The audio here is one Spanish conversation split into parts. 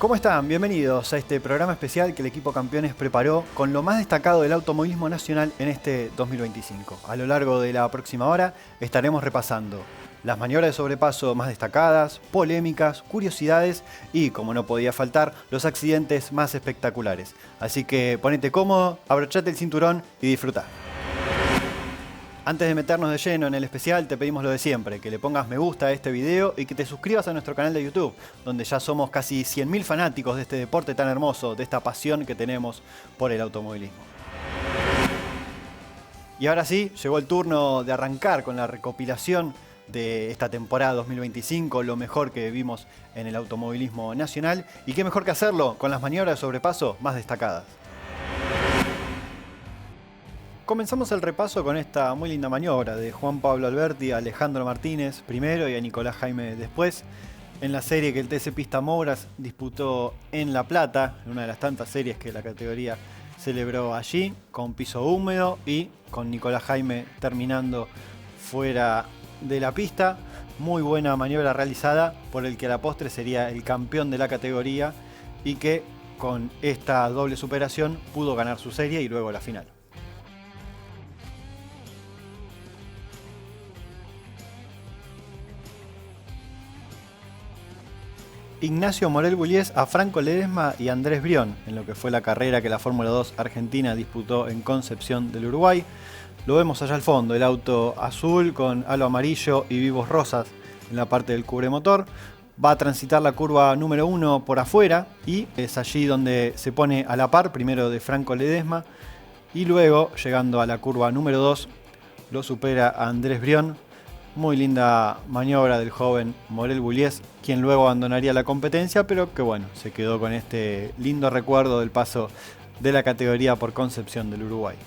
¿Cómo están? Bienvenidos a este programa especial que el equipo Campeones preparó con lo más destacado del automovilismo nacional en este 2025. A lo largo de la próxima hora estaremos repasando las maniobras de sobrepaso más destacadas, polémicas, curiosidades y, como no podía faltar, los accidentes más espectaculares. Así que ponete cómodo, abrochate el cinturón y disfruta. Antes de meternos de lleno en el especial, te pedimos lo de siempre, que le pongas me gusta a este video y que te suscribas a nuestro canal de YouTube, donde ya somos casi 100.000 fanáticos de este deporte tan hermoso, de esta pasión que tenemos por el automovilismo. Y ahora sí, llegó el turno de arrancar con la recopilación de esta temporada 2025, lo mejor que vimos en el automovilismo nacional, y qué mejor que hacerlo con las maniobras de sobrepaso más destacadas. Comenzamos el repaso con esta muy linda maniobra de Juan Pablo Alberti a Alejandro Martínez primero y a Nicolás Jaime después, en la serie que el TC Pista Mouras disputó en La Plata, en una de las tantas series que la categoría celebró allí, con piso húmedo y con Nicolás Jaime terminando fuera de la pista. Muy buena maniobra realizada por el que a la postre sería el campeón de la categoría y que con esta doble superación pudo ganar su serie y luego la final. Ignacio Morel Bullies a Franco Ledesma y Andrés Brión, en lo que fue la carrera que la Fórmula 2 Argentina disputó en Concepción del Uruguay. Lo vemos allá al fondo, el auto azul con halo amarillo y vivos rosas en la parte del cubremotor. Va a transitar la curva número 1 por afuera y es allí donde se pone a la par, primero de Franco Ledesma y luego, llegando a la curva número 2, lo supera a Andrés Brión. Muy linda maniobra del joven Morel Bullies, quien luego abandonaría la competencia, pero que bueno, se quedó con este lindo recuerdo del paso de la categoría por Concepción del Uruguay.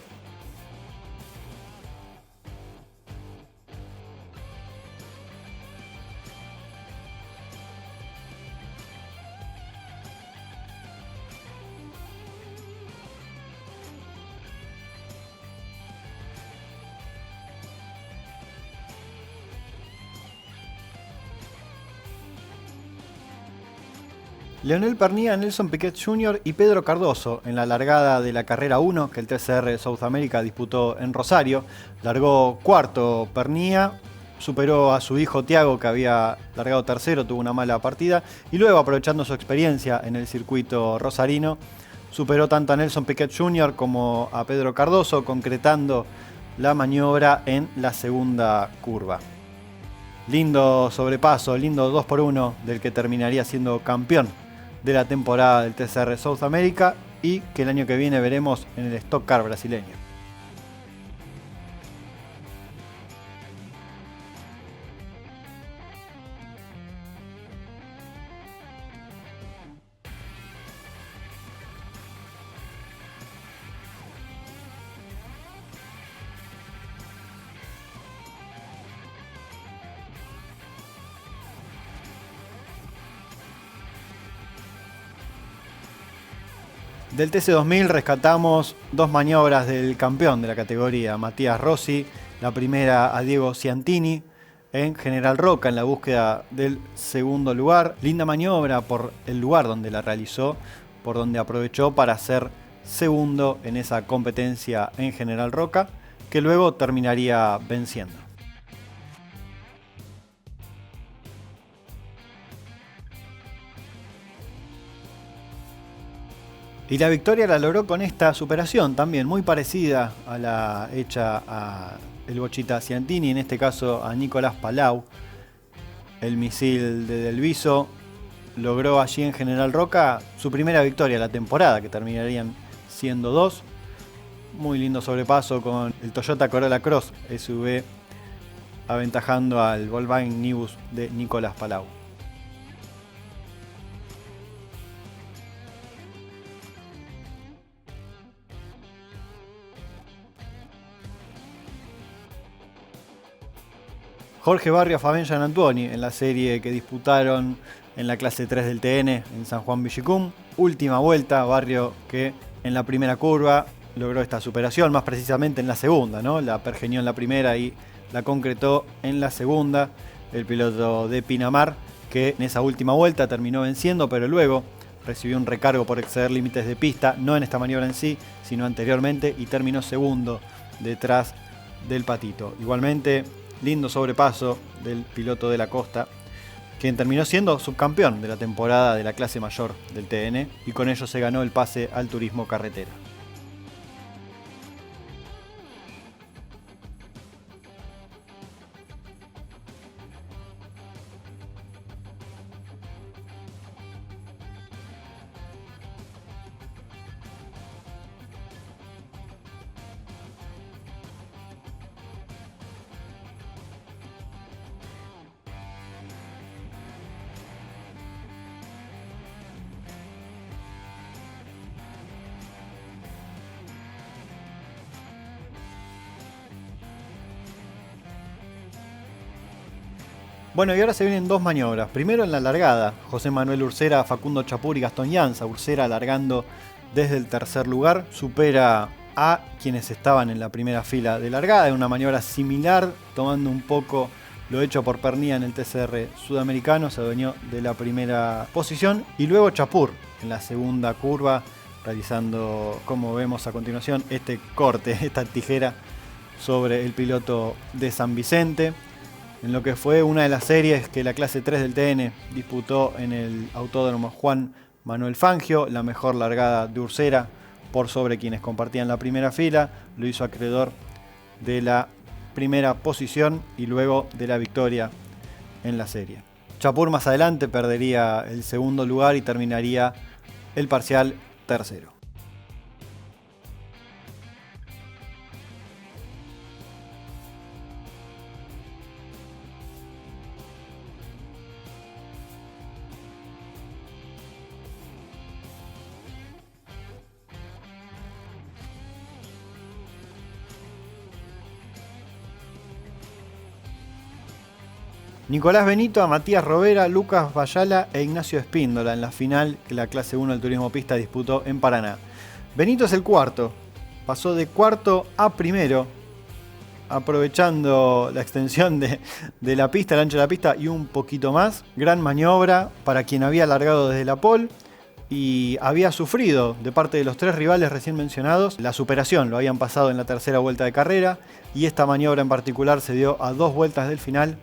Leonel Pernía, Nelson Piquet Jr. y Pedro Cardoso en la largada de la carrera 1 que el TCR South America disputó en Rosario. Largó cuarto Pernía, superó a su hijo Thiago, que había largado tercero, tuvo una mala partida, y luego, aprovechando su experiencia en el circuito rosarino, superó tanto a Nelson Piquet Jr. como a Pedro Cardoso, concretando la maniobra en la segunda curva. Lindo sobrepaso, lindo 2x1 del que terminaría siendo campeón de la temporada del TCR South America y que el año que viene veremos en el Stock Car brasileño. Del TC2000 rescatamos dos maniobras del campeón de la categoría, Matías Rossi. La primera a Diego Ciantini en General Roca en la búsqueda del segundo lugar. Linda maniobra por el lugar donde la realizó, por donde aprovechó para ser segundo en esa competencia en General Roca, que luego terminaría venciendo. Y la victoria la logró con esta superación también muy parecida a la hecha a el Bochita Ciantini, en este caso a Nicolás Palau. El misil de Del Viso logró allí en General Roca su primera victoria de la temporada, que terminarían siendo dos. Muy lindo sobrepaso con el Toyota Corolla Cross SUV aventajando al Volkswagen Nibus de Nicolás Palau. Jorge Barrio a Fabián Gianantuoni en la serie que disputaron en la clase 3 del TN en San Juan Villicum. Última vuelta, Barrio que en la primera curva logró esta superación, más precisamente en la segunda, ¿no? La pergeñó en la primera y la concretó en la segunda. El piloto de Pinamar, que en esa última vuelta terminó venciendo, pero luego recibió un recargo por exceder límites de pista, no en esta maniobra en sí, sino anteriormente, y terminó segundo detrás del Patito. Igualmente, lindo sobrepaso del piloto de la Costa, quien terminó siendo subcampeón de la temporada de la clase mayor del TN, y con ello se ganó el pase al turismo carretera. Bueno, y ahora se vienen dos maniobras. Primero en la largada, José Manuel Ursera, Facundo Chapur y Gastón Llanza. Ursera largando desde el tercer lugar, supera a quienes estaban en la primera fila de largada, en una maniobra similar, tomando un poco lo hecho por Pernía en el TCR sudamericano, se adueñó de la primera posición, y luego Chapur en la segunda curva, realizando, como vemos a continuación, este corte, esta tijera sobre el piloto de San Vicente, en lo que fue una de las series que la clase 3 del TN disputó en el Autódromo Juan Manuel Fangio. La mejor largada de Ursera por sobre quienes compartían la primera fila, lo hizo acreedor de la primera posición y luego de la victoria en la serie. Chapur más adelante perdería el segundo lugar y terminaría el parcial tercero. Nicolás Benito, Matías Rovera, Lucas Bayala e Ignacio Espíndola en la final que la clase 1 del turismo pista disputó en Paraná. Benito es el cuarto, pasó de cuarto a primero, aprovechando la extensión de la pista, el ancho de la pista y un poquito más. Gran maniobra para quien había largado desde la pole y había sufrido de parte de los tres rivales recién mencionados la superación, lo habían pasado en la tercera vuelta de carrera, y esta maniobra en particular se dio a 2 vueltas del final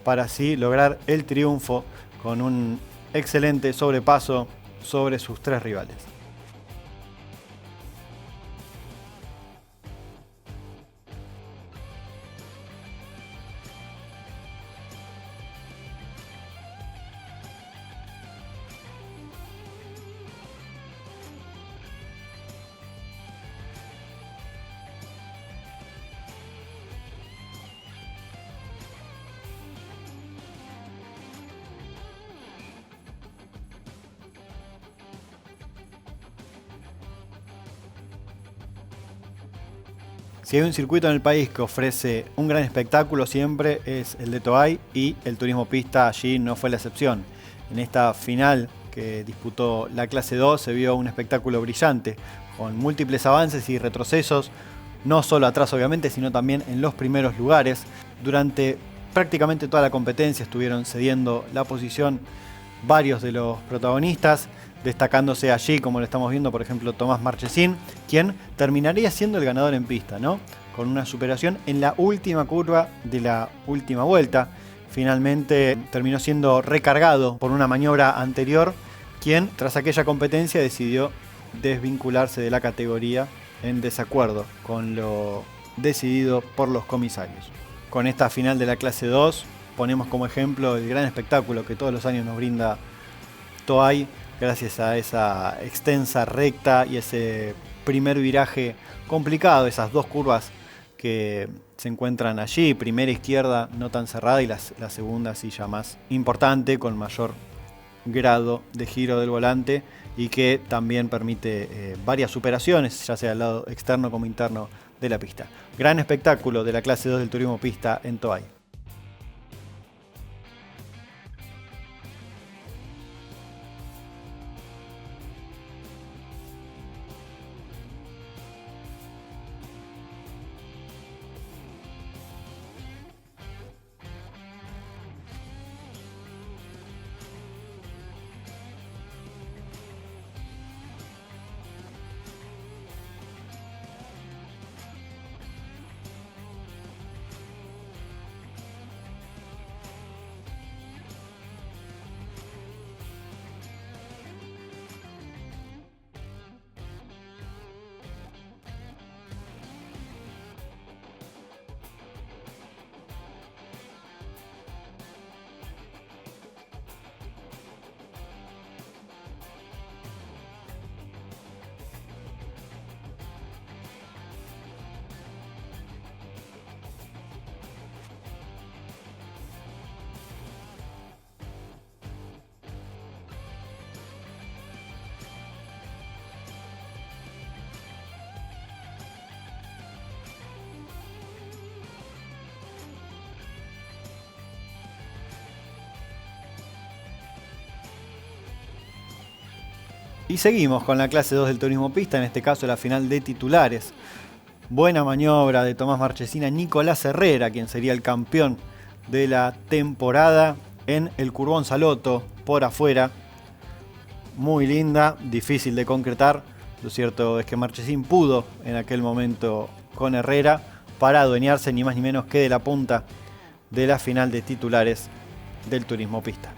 para así lograr el triunfo con un excelente sobrepaso sobre sus tres rivales. Si hay un circuito en el país que ofrece un gran espectáculo siempre es el de Toay, y el turismo pista allí no fue la excepción. En esta final que disputó la clase 2 se vio un espectáculo brillante, con múltiples avances y retrocesos, no solo atrás obviamente, sino también en los primeros lugares. Durante prácticamente toda la competencia estuvieron cediendo la posición varios de los protagonistas, destacándose allí, como lo estamos viendo, por ejemplo, Tomás Marchesín, quien terminaría siendo el ganador en pista, ¿no? Con una superación en la última curva de la última vuelta. Finalmente terminó siendo recargado por una maniobra anterior, quien tras aquella competencia decidió desvincularse de la categoría en desacuerdo con lo decidido por los comisarios. Con esta final de la clase 2 ponemos como ejemplo el gran espectáculo que todos los años nos brinda Toay, gracias a esa extensa recta y ese primer viraje complicado, esas dos curvas que se encuentran allí, primera izquierda no tan cerrada y la segunda sí ya más importante, con mayor grado de giro del volante, y que también permite varias superaciones, ya sea al lado externo como interno de la pista. Gran espectáculo de la clase 2 del turismo pista en Toay. Y seguimos con la clase 2 del turismo pista, en este caso la final de titulares. Buena maniobra de Tomás Marchesina, Nicolás Herrera, quien sería el campeón de la temporada en el Curbón Saloto, por afuera. Muy linda, difícil de concretar. Lo cierto es que Marchesín pudo en aquel momento con Herrera para adueñarse ni más ni menos que de la punta de la final de titulares del turismo pista.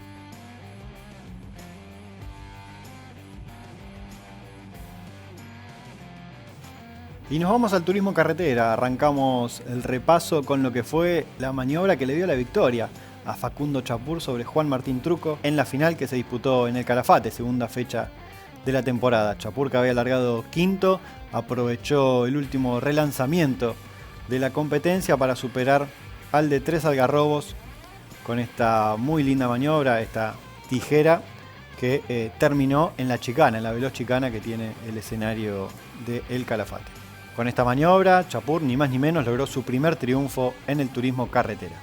Y nos vamos al turismo carretera. Arrancamos el repaso con lo que fue la maniobra que le dio la victoria a Facundo Chapur sobre Juan Martín Truco en la final que se disputó en el Calafate, segunda fecha de la temporada. Chapur, que había largado quinto, aprovechó el último relanzamiento de la competencia para superar al de Tres Algarrobos con esta muy linda maniobra, esta tijera que terminó en la chicana, en la veloz chicana que tiene el escenario del Calafate. Con esta maniobra, Chapur ni más ni menos logró su primer triunfo en el turismo carretera.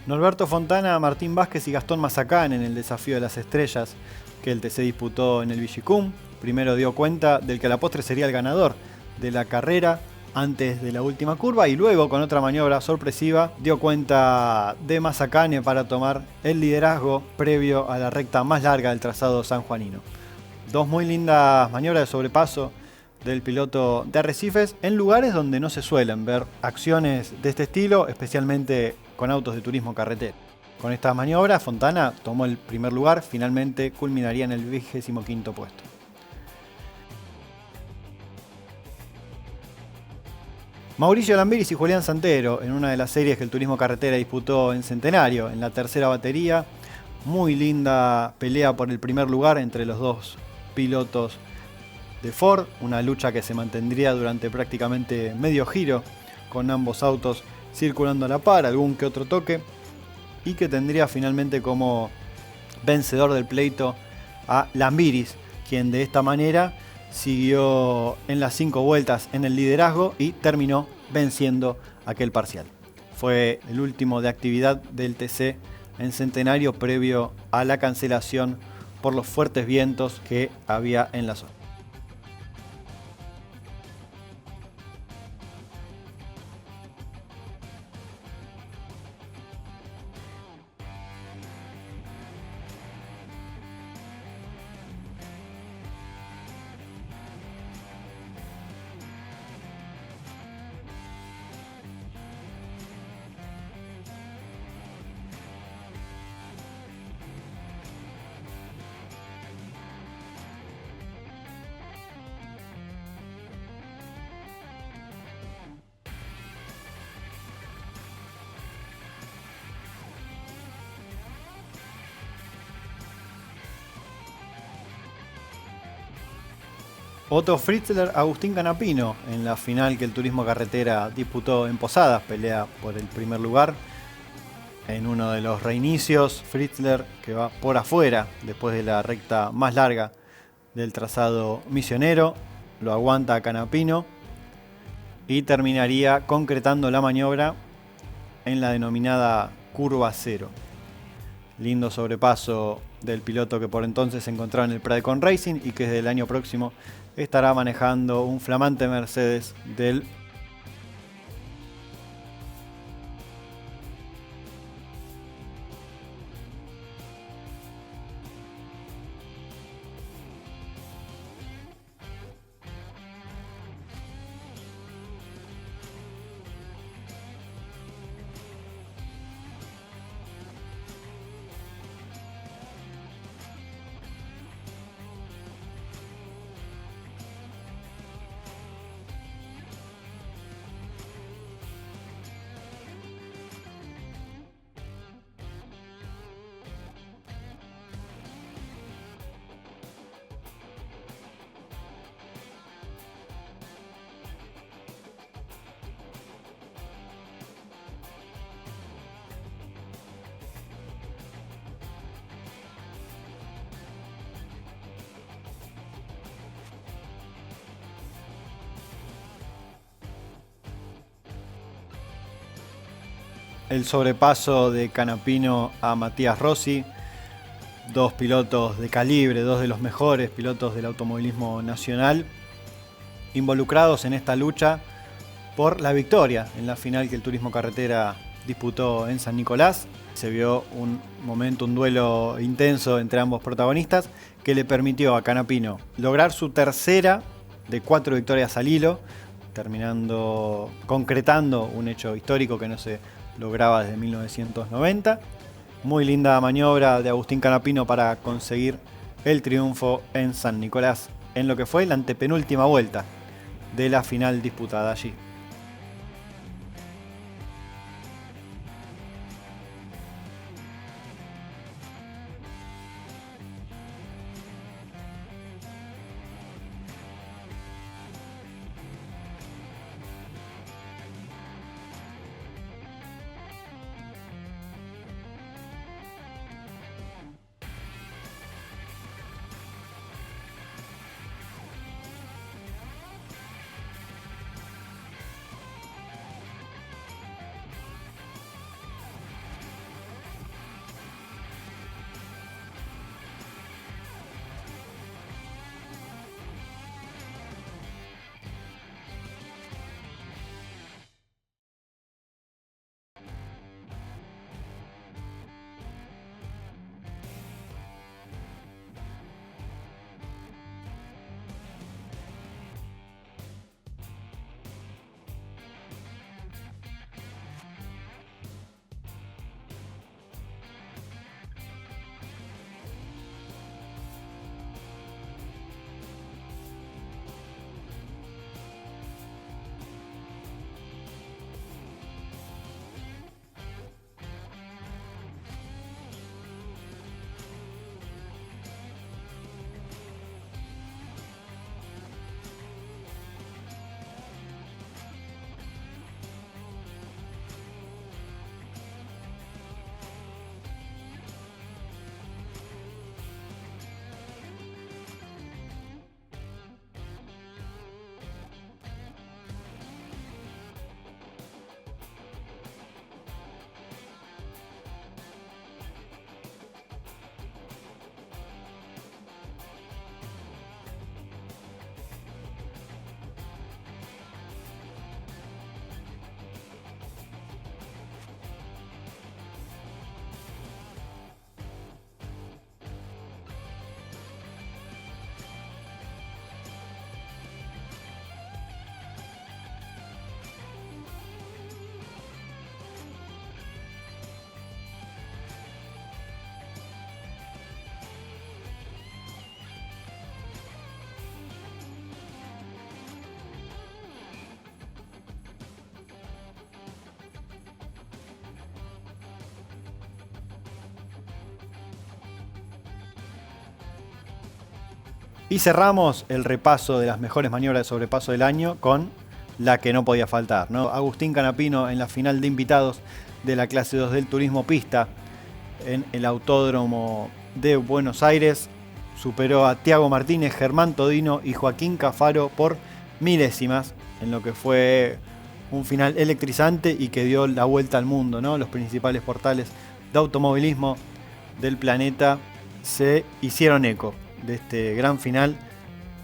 Norberto Fontana, Martín Vázquez y Gastón Mazacán en el Desafío de las Estrellas que el TC disputó en el Villicum. Primero dio cuenta del que a la postre sería el ganador de la carrera antes de la última curva y luego con otra maniobra sorpresiva dio cuenta de Mazacane para tomar el liderazgo previo a la recta más larga del trazado sanjuanino. Dos muy lindas maniobras de sobrepaso del piloto de Arrecifes en lugares donde no se suelen ver acciones de este estilo, especialmente con autos de turismo carretera. Con estas maniobras, Fontana tomó el primer lugar, finalmente culminaría en el 25º puesto. Mauricio Lambiris y Julián Santero, en una de las series que el turismo carretera disputó en Centenario, en la tercera batería. Muy linda pelea por el primer lugar entre los dos pilotos de Ford, una lucha que se mantendría durante prácticamente medio giro, con ambos autos circulando a la par, algún que otro toque, y que tendría finalmente como vencedor del pleito a Lambiris, quien de esta manera siguió en las 5 vueltas en el liderazgo y terminó venciendo aquel parcial. Fue el último de actividad del TC en Centenario previo a la cancelación por los fuertes vientos que había en la zona. Otto Fritzler, Agustín Canapino en la final que el turismo carretera disputó en Posadas, pelea por el primer lugar. En uno de los reinicios, Fritzler, que va por afuera después de la recta más larga del trazado misionero, lo aguanta a Canapino y terminaría concretando la maniobra en la denominada curva cero. Lindo sobrepaso del piloto que por entonces se encontraba en el Pradecon Racing y que desde el año próximo estará manejando un flamante Mercedes del el sobrepaso de Canapino a Matías Rossi, dos pilotos de calibre, dos de los mejores pilotos del automovilismo nacional, involucrados en esta lucha por la victoria en la final que el Turismo Carretera disputó en San Nicolás. Se vio un momento, un duelo intenso entre ambos protagonistas que le permitió a Canapino lograr su tercera de 4 victorias al hilo, concretando un hecho histórico que no se lograba desde 1990. Muy linda maniobra de Agustín Canapino para conseguir el triunfo en San Nicolás, en lo que fue la antepenúltima vuelta de la final disputada allí. Y cerramos el repaso de las mejores maniobras de sobrepaso del año con la que no podía faltar, ¿no? Agustín Canapino en la final de invitados de la clase 2 del turismo pista en el Autódromo de Buenos Aires. Superó a Tiago Martínez, Germán Todino y Joaquín Cafaro por milésimas, en lo que fue un final electrizante y que dio la vuelta al mundo, ¿no? Los principales portales de automovilismo del planeta se hicieron eco de este gran final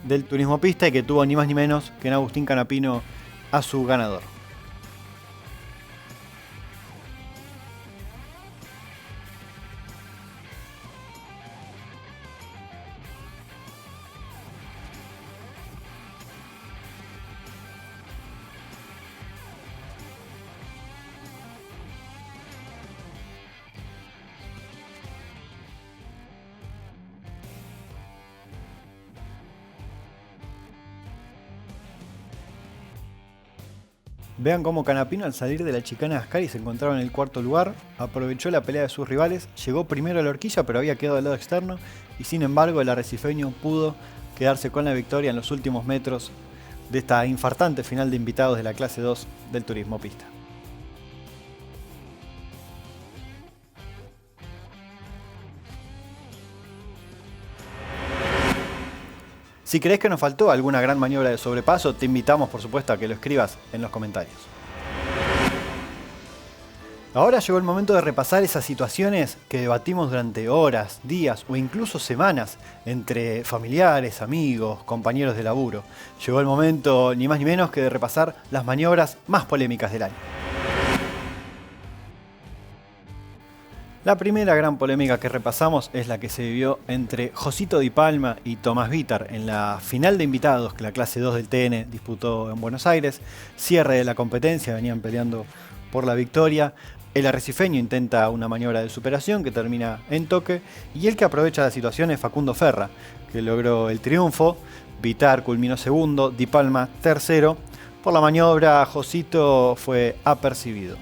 del turismo pista y que tuvo ni más ni menos que en Agustín Canapino a su ganador. Vean cómo Canapino al salir de la chicana de Ascari se encontraba en el cuarto lugar, aprovechó la pelea de sus rivales, llegó primero a la horquilla pero había quedado del lado externo y sin embargo el arrecifeño pudo quedarse con la victoria en los últimos metros de esta infartante final de invitados de la clase 2 del turismo pista. Si crees que nos faltó alguna gran maniobra de sobrepaso, te invitamos por supuesto a que lo escribas en los comentarios. Ahora llegó el momento de repasar esas situaciones que debatimos durante horas, días o incluso semanas entre familiares, amigos, compañeros de laburo. Llegó el momento ni más ni menos que de repasar las maniobras más polémicas del año. La primera gran polémica que repasamos es la que se vivió entre Josito Di Palma y Tomás Vítar en la final de invitados que la clase 2 del TN disputó en Buenos Aires. Cierre de la competencia, venían peleando por la victoria. El arrecifeño intenta una maniobra de superación que termina en toque y el que aprovecha la situación es Facundo Ferra, que logró el triunfo. Vítar culminó segundo, Di Palma tercero. Por la maniobra, Josito fue apercibido.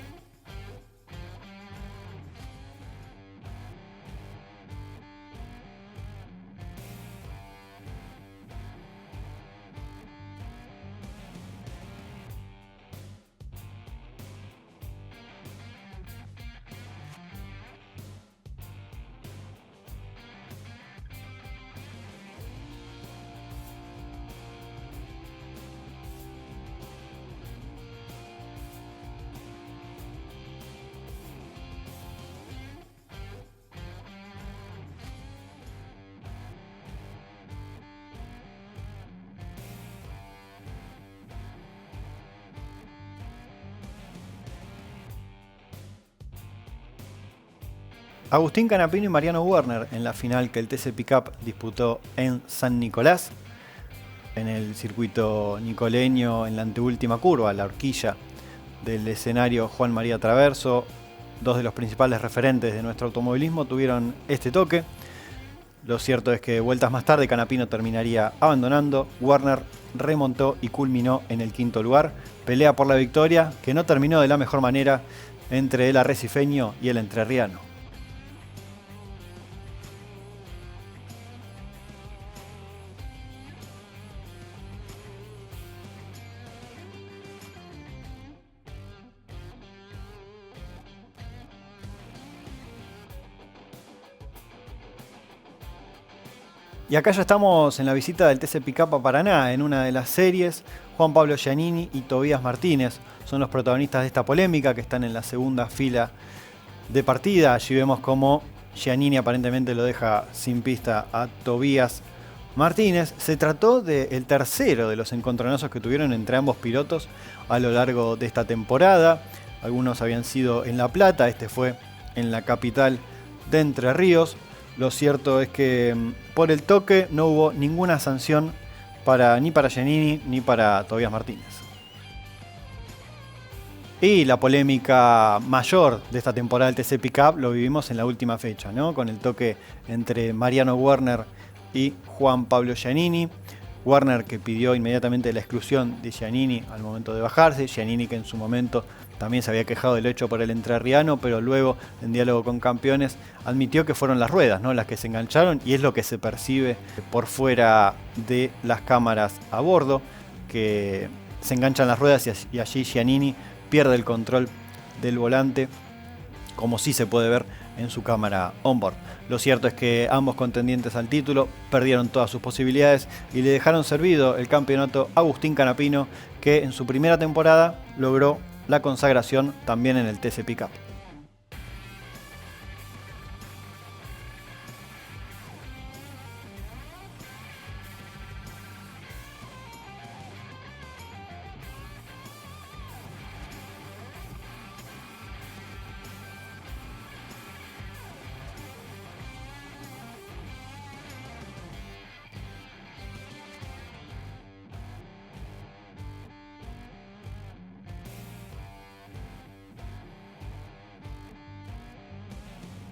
Agustín Canapino y Mariano Werner en la final que el TC Pickup disputó en San Nicolás, en el circuito nicoleño, en la anteúltima curva, la horquilla del escenario Juan María Traverso. Dos de los principales referentes de nuestro automovilismo tuvieron este toque. Lo cierto es que vueltas más tarde Canapino terminaría abandonando. Werner remontó y culminó en el quinto lugar. Pelea por la victoria que no terminó de la mejor manera entre el arrecifeño y el entrerriano. Y acá ya estamos en la visita del TC Pickup a Paraná, en una de las series. Juan Pablo Giannini y Tobías Martínez son los protagonistas de esta polémica, que están en la segunda fila de partida. Allí vemos cómo Giannini aparentemente lo deja sin pista a Tobías Martínez. Se trató del tercero de los encontronazos que tuvieron entre ambos pilotos a lo largo de esta temporada. Algunos habían sido en La Plata, este fue en la capital de Entre Ríos. Lo cierto es que por el toque no hubo ninguna sanción ni para Giannini ni para Tobías Martínez. Y la polémica mayor de esta temporada del TC Pickup lo vivimos en la última fecha, ¿no? Con el toque entre Mariano Werner y Juan Pablo Giannini. Werner, que pidió inmediatamente la exclusión de Giannini al momento de bajarse. Giannini, que en su momento también se había quejado del hecho por el entrerriano, pero luego, en diálogo con Campeones, admitió que fueron las ruedas, ¿no?, las que se engancharon, y es lo que se percibe por fuera de las cámaras a bordo, que se enganchan las ruedas y allí Giannini pierde el control del volante, como sí se puede ver en su cámara onboard. Lo cierto es que ambos contendientes al título perdieron todas sus posibilidades y le dejaron servido el campeonato a Agustín Canapino, que en su primera temporada logró la consagración también en el TC Pickup.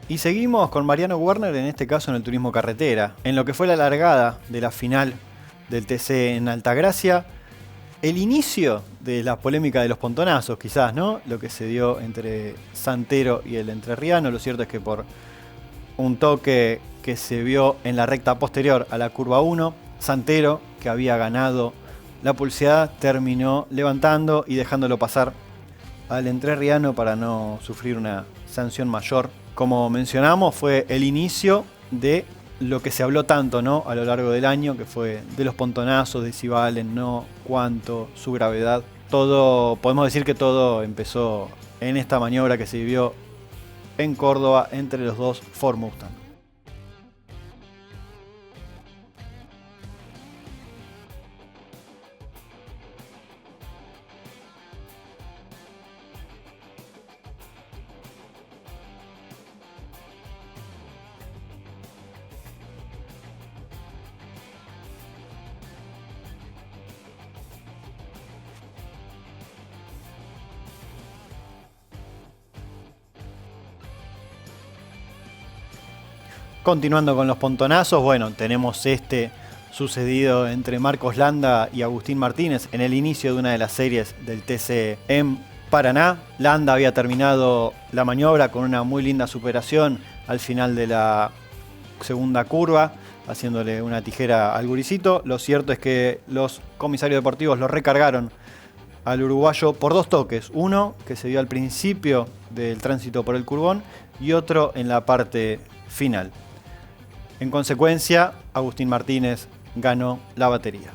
Y seguimos con Mariano Werner, en este caso en el turismo carretera, en lo que fue la largada de la final del TC en Altagracia. El inicio de la polémica de los pontonazos, quizás, ¿no? Lo que se dio entre Santero y el entrerriano. Lo cierto es que por un toque que se vio en la recta posterior a la curva 1, Santero, que había ganado la pulseada, terminó levantando y dejándolo pasar al entrerriano para no sufrir una sanción mayor. Como mencionamos, fue el inicio de lo que se habló tanto, ¿no?, a lo largo del año, que fue de los pontonazos, de si valen, no, cuánto, su gravedad. Todo, podemos decir que todo empezó en esta maniobra que se vivió en Córdoba entre los dos Ford Mustang. Continuando con los pontonazos, bueno, tenemos este sucedido entre Marcos Landa y Agustín Martínez en el inicio de una de las series del TC en Paraná. Landa había terminado la maniobra con una muy linda superación al final de la segunda curva, haciéndole una tijera al guricito. Lo cierto es que los comisarios deportivos lo recargaron al uruguayo por dos toques. Uno que se dio al principio del tránsito por el curbón y otro en la parte final. En consecuencia, Agustín Martínez ganó la batería.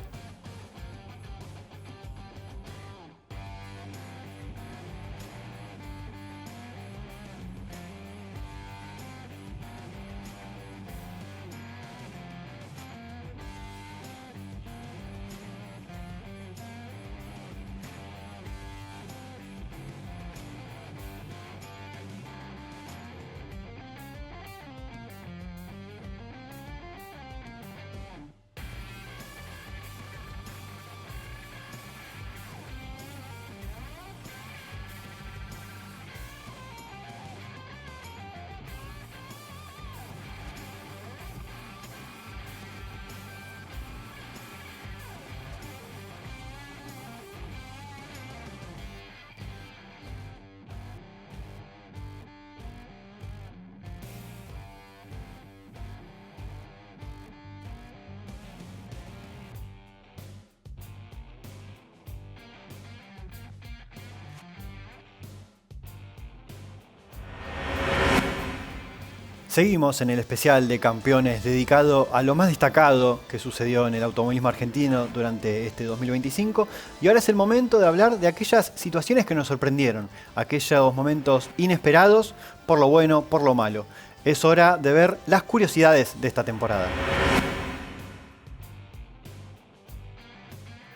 Seguimos en el especial de campeones dedicado a lo más destacado que sucedió en el automovilismo argentino durante este 2025 y ahora es el momento de hablar de aquellas situaciones que nos sorprendieron, aquellos momentos inesperados, por lo bueno, por lo malo. Es hora de ver las curiosidades de esta temporada.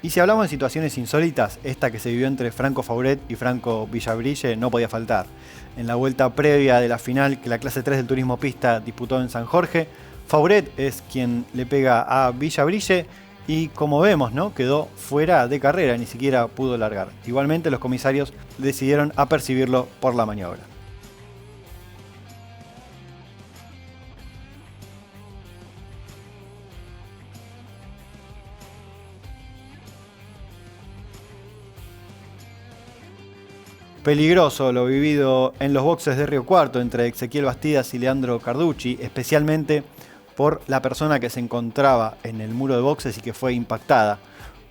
Y si hablamos de situaciones insólitas, esta que se vivió entre Franco Fauret y Franco Villabrille no podía faltar. En la vuelta previa de la final que la clase 3 del turismo pista disputó en San Jorge, Fauret es quien le pega a Villabrille y como vemos, ¿no?, quedó fuera de carrera, ni siquiera pudo largar. Igualmente los comisarios decidieron apercibirlo por la maniobra. Peligroso lo vivido en los boxes de Río Cuarto entre Ezequiel Bastidas y Leandro Carducci, especialmente por la persona que se encontraba en el muro de boxes y que fue impactada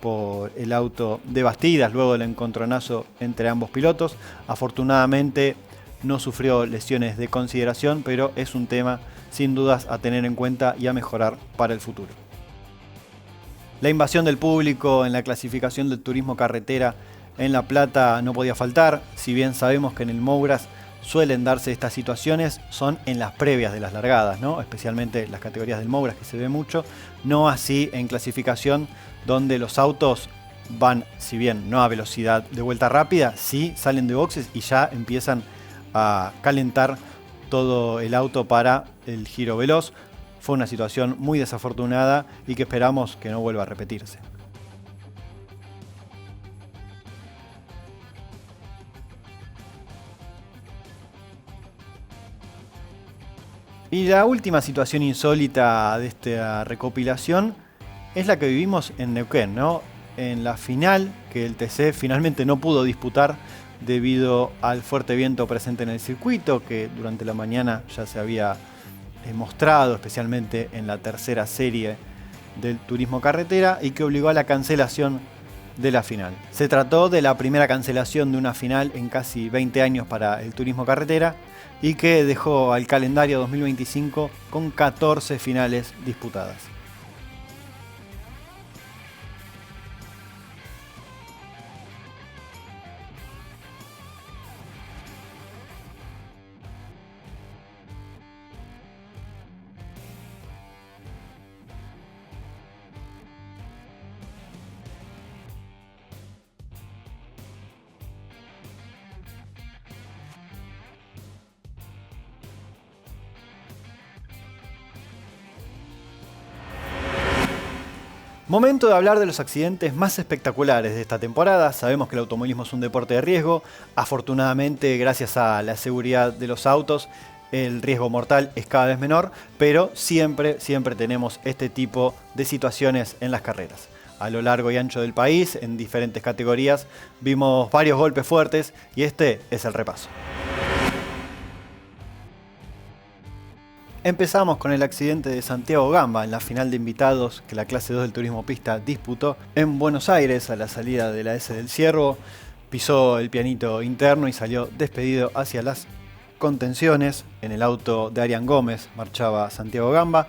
por el auto de Bastidas luego del encontronazo entre ambos pilotos. Afortunadamente no sufrió lesiones de consideración, pero es un tema sin dudas a tener en cuenta y a mejorar para el futuro. La invasión del público en la clasificación del turismo carretera en La Plata no podía faltar. Si bien sabemos que en el Mouras suelen darse estas situaciones, son en las previas de las largadas, ¿no?, especialmente las categorías del Mouras, que se ve mucho, no así en clasificación, donde los autos van, si bien no a velocidad de vuelta rápida, sí salen de boxes y ya empiezan a calentar todo el auto para el giro veloz. Fue una situación muy desafortunada y que esperamos que no vuelva a repetirse. Y la última situación insólita de esta recopilación es la que vivimos en Neuquén, ¿no?, en la final que el TC finalmente no pudo disputar debido al fuerte viento presente en el circuito, que durante la mañana ya se había mostrado, especialmente en la tercera serie del turismo carretera, y que obligó a la cancelación de la final. Se trató de la primera cancelación de una final en casi 20 años para el turismo carretera y que dejó al calendario 2025 con 14 finales disputadas. Momento de hablar de los accidentes más espectaculares de esta temporada. Sabemos que el automovilismo es un deporte de riesgo. Afortunadamente, gracias a la seguridad de los autos, el riesgo mortal es cada vez menor, pero siempre tenemos este tipo de situaciones en las carreras. A lo largo y ancho del país, en diferentes categorías, vimos varios golpes fuertes y este es el repaso. Empezamos con el accidente de Santiago Gamba en la final de invitados que la clase 2 del turismo pista disputó en Buenos Aires a la salida de la S del Ciervo. Pisó el pianito interno y salió despedido hacia las contenciones. En el auto de Arián Gómez marchaba Santiago Gamba.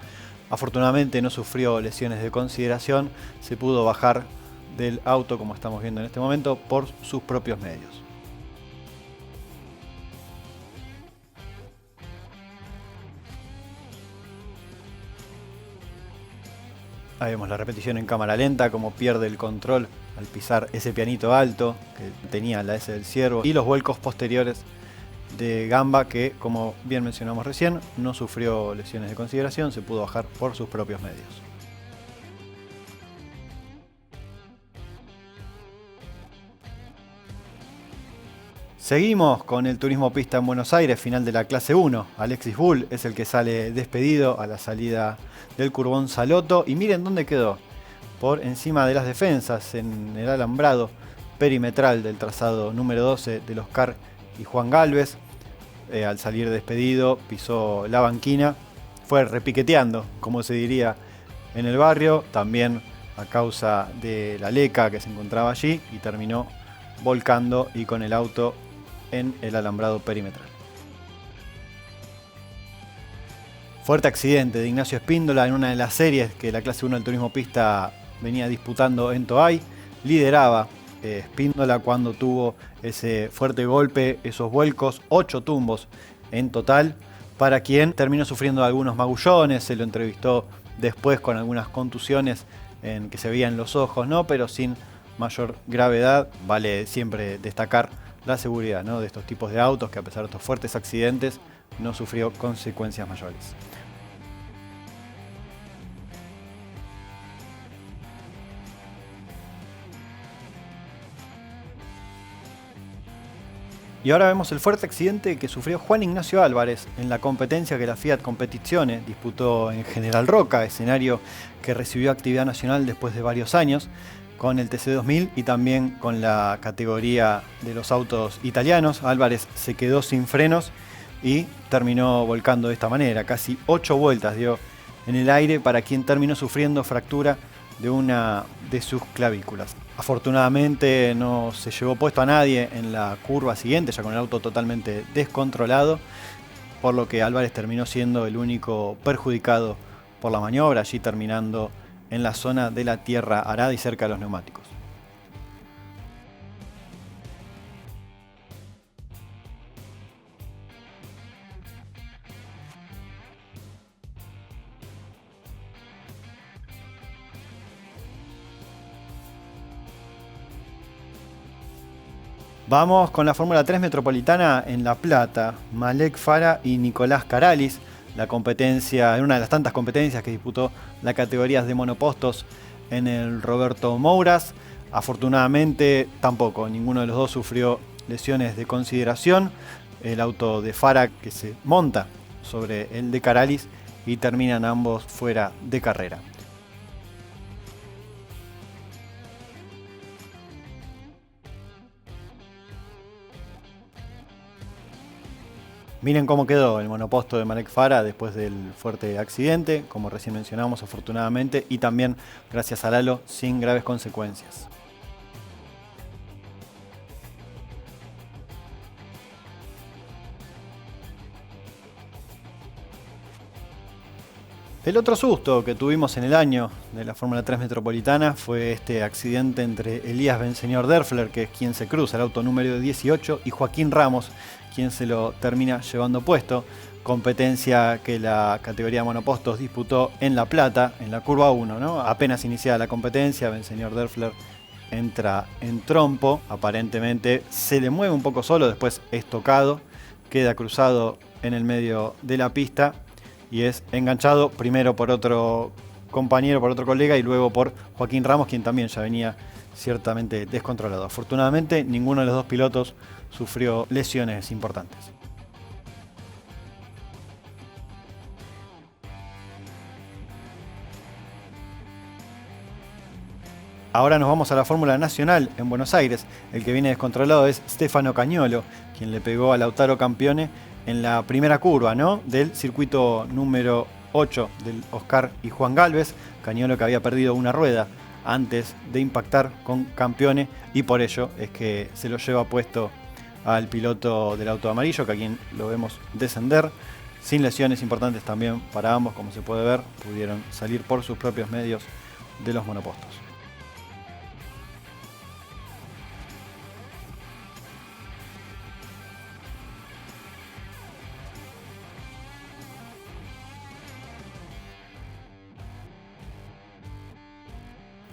Afortunadamente no sufrió lesiones de consideración. Se pudo bajar del auto, como estamos viendo en este momento, por sus propios medios. Ahí vemos la repetición en cámara lenta, como pierde el control al pisar ese pianito alto que tenía la S del Ciervo, y los vuelcos posteriores de Gamba, que, como bien mencionamos recién, no sufrió lesiones de consideración, se pudo bajar por sus propios medios. Seguimos con el turismo pista en Buenos Aires, final de la clase 1. Alexis Bull es el que sale despedido a la salida del Curbón Saloto. Y miren dónde quedó. Por encima de las defensas, en el alambrado perimetral del trazado número 12 del Oscar y Juan Galvez. Al salir despedido, pisó la banquina. Fue repiqueteando, como se diría en el barrio. También a causa de la leca que se encontraba allí. Y terminó volcando y con el auto en el alambrado perimetral. Fuerte accidente de Ignacio Espíndola en una de las series que la clase 1 del turismo pista venía disputando en Toay. Lideraba Espíndola cuando tuvo ese fuerte golpe, esos vuelcos, 8 tumbos en total, para quien terminó sufriendo algunos magullones. Se lo entrevistó después con algunas contusiones en que se veían los ojos, ¿no? Pero sin mayor gravedad. Vale siempre destacar la seguridad, ¿no?, de estos tipos de autos, que a pesar de estos fuertes accidentes no sufrió consecuencias mayores. Y ahora vemos el fuerte accidente que sufrió Juan Ignacio Álvarez en la competencia que la Fiat Competizione disputó en General Roca, escenario que recibió actividad nacional después de varios años, con el TC2000 y también con la categoría de los autos italianos. Álvarez se quedó sin frenos y terminó volcando de esta manera. Casi 8 vueltas dio en el aire, para quien terminó sufriendo fractura de una de sus clavículas. Afortunadamente no se llevó puesto a nadie en la curva siguiente, ya con el auto totalmente descontrolado, por lo que Álvarez terminó siendo el único perjudicado por la maniobra, allí terminando en la zona de la tierra arada y cerca de los neumáticos. Vamos con la Fórmula 3 Metropolitana en La Plata. Malek Farah y Nicolás Caralis. La competencia, en una de las tantas competencias que disputó la categoría de monopostos en el Roberto Mouras. Afortunadamente tampoco, ninguno de los dos sufrió lesiones de consideración. El auto de Farah, que se monta sobre el de Caralis, y terminan ambos fuera de carrera. Miren cómo quedó el monoposto de Malek Farah después del fuerte accidente, como recién mencionamos, afortunadamente, y también, gracias a Lalo, sin graves consecuencias. El otro susto que tuvimos en el año de la Fórmula 3 Metropolitana fue este accidente entre Elías Benseñor Derfler, que es quien se cruza el auto número 18, y Joaquín Ramos, quien se lo termina llevando puesto. Competencia que la categoría monopostos disputó en La Plata, en la curva 1, ¿no? Apenas iniciada la competencia, Benseñor Derfler entra en trompo, aparentemente se le mueve un poco solo, después es tocado, queda cruzado en el medio de la pista y es enganchado primero por otro compañero, por otro colega, y luego por Joaquín Ramos, quien también ya venía ciertamente descontrolado. Afortunadamente, ninguno de los dos pilotos sufrió lesiones importantes. Ahora nos vamos a la Fórmula Nacional en Buenos Aires. El que viene descontrolado es Stefano Cagnolo, quien le pegó a Lautaro Campione en la primera curva, ¿no?, del circuito número 8 del Oscar y Juan Galvez. Cagnolo, que había perdido una rueda antes de impactar con Campione, y por ello es que se lo lleva puesto al piloto del auto amarillo, que a quien lo vemos descender. Sin lesiones importantes también para ambos, como se puede ver, pudieron salir por sus propios medios de los monopostos.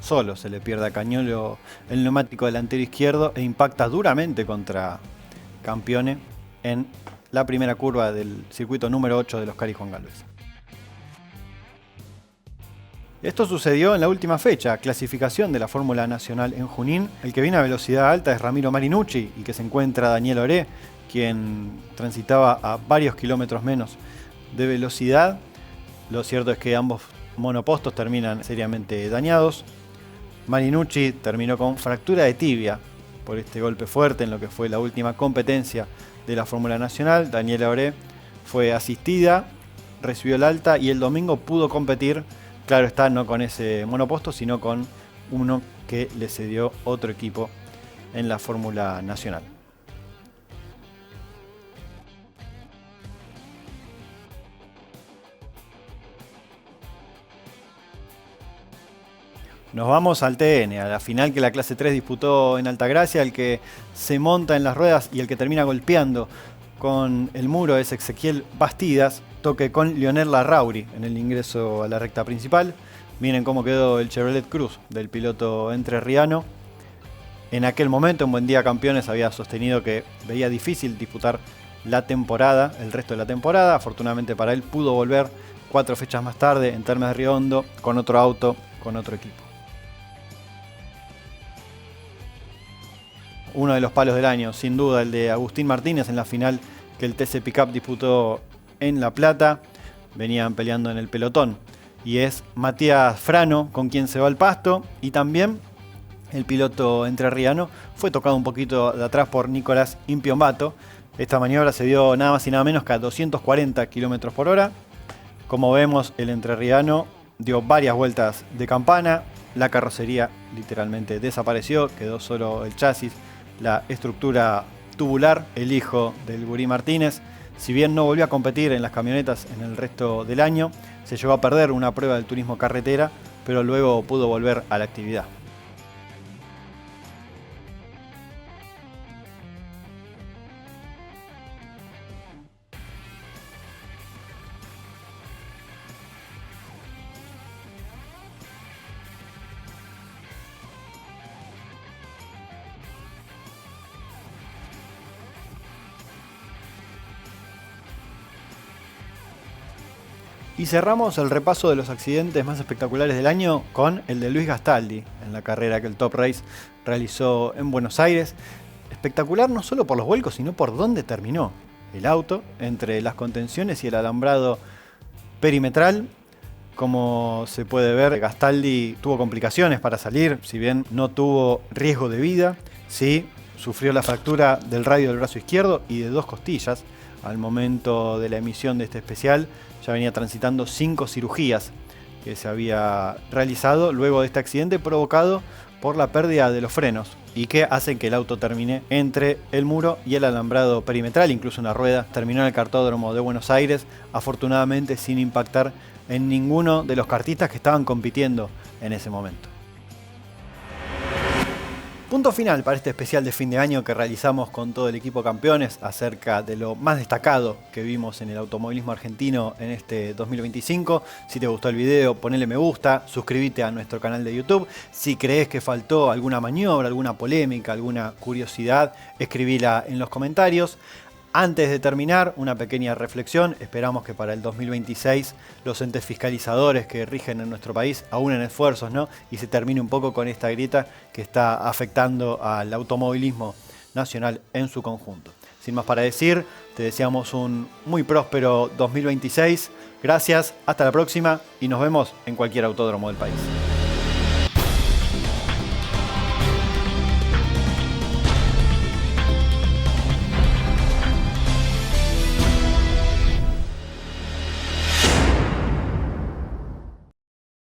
Solo se le pierde a Cagnolo el neumático delantero izquierdo e impacta duramente contra Campione en la primera curva del circuito número 8 del Oscar y Juan Galvez. Esto sucedió en la última fecha, clasificación de la Fórmula Nacional en Junín. El que viene a velocidad alta es Ramiro Marinucci, y que se encuentra Daniel Oré, quien transitaba a varios kilómetros menos de velocidad. Lo cierto es que ambos monopostos terminan seriamente dañados. Marinucci terminó con fractura de tibia por este golpe fuerte en lo que fue la última competencia de la Fórmula Nacional. Daniela Oré fue asistida, recibió el alta y el domingo pudo competir, claro está, no con ese monoposto, sino con uno que le cedió otro equipo en la Fórmula Nacional. Nos vamos al TN, a la final que la clase 3 disputó en Altagracia. El que se monta en las ruedas y el que termina golpeando con el muro es Ezequiel Bastidas, toque con Lionel Larrauri en el ingreso a la recta principal. Miren cómo quedó el Chevrolet Cruz del piloto entrerriano. En aquel momento, en Buen Día Campeones, había sostenido que veía difícil disputar la temporada, el resto de la temporada. Afortunadamente para él pudo volver 4 fechas más tarde en Termas de Río Hondo con otro auto, con otro equipo. Uno de los palos del año, sin duda, el de Agustín Martínez en la final que el TC Pickup disputó en La Plata. Venían peleando en el pelotón. Y es Matías Frano con quien se va al pasto. Y también el piloto entrerriano fue tocado un poquito de atrás por Nicolás Impiombato. Esta maniobra se dio nada más y nada menos que a 240 km por hora. Como vemos, el entrerriano dio varias vueltas de campana. La carrocería literalmente desapareció. Quedó solo el chasis, la estructura tubular. El hijo del Gurí Martínez, si bien no volvió a competir en las camionetas en el resto del año, se llegó a perder una prueba del turismo carretera, pero luego pudo volver a la actividad. Y cerramos el repaso de los accidentes más espectaculares del año con el de Luis Gastaldi en la carrera que el Top Race realizó en Buenos Aires. Espectacular no solo por los vuelcos, sino por dónde terminó el auto, entre las contenciones y el alambrado perimetral. Como se puede ver, Gastaldi tuvo complicaciones para salir, si bien no tuvo riesgo de vida, sí sufrió la fractura del radio del brazo izquierdo y de 2 costillas. Al momento de la emisión de este especial ya venía transitando 5 cirugías que se había realizado luego de este accidente provocado por la pérdida de los frenos y que hacen que el auto termine entre el muro y el alambrado perimetral. Incluso una rueda terminó en el cartódromo de Buenos Aires, afortunadamente sin impactar en ninguno de los kartistas que estaban compitiendo en ese momento. Punto final para este especial de fin de año que realizamos con todo el equipo Campeones acerca de lo más destacado que vimos en el automovilismo argentino en este 2025. Si te gustó el video, ponele me gusta, suscríbete a nuestro canal de YouTube. Si crees que faltó alguna maniobra, alguna polémica, alguna curiosidad, escribila en los comentarios. Antes de terminar, una pequeña reflexión. Esperamos que para el 2026 los entes fiscalizadores que rigen en nuestro país aúnen esfuerzos, ¿no? Y se termine un poco con esta grieta que está afectando al automovilismo nacional en su conjunto. Sin más para decir, te deseamos un muy próspero 2026. Gracias, hasta la próxima y nos vemos en cualquier autódromo del país.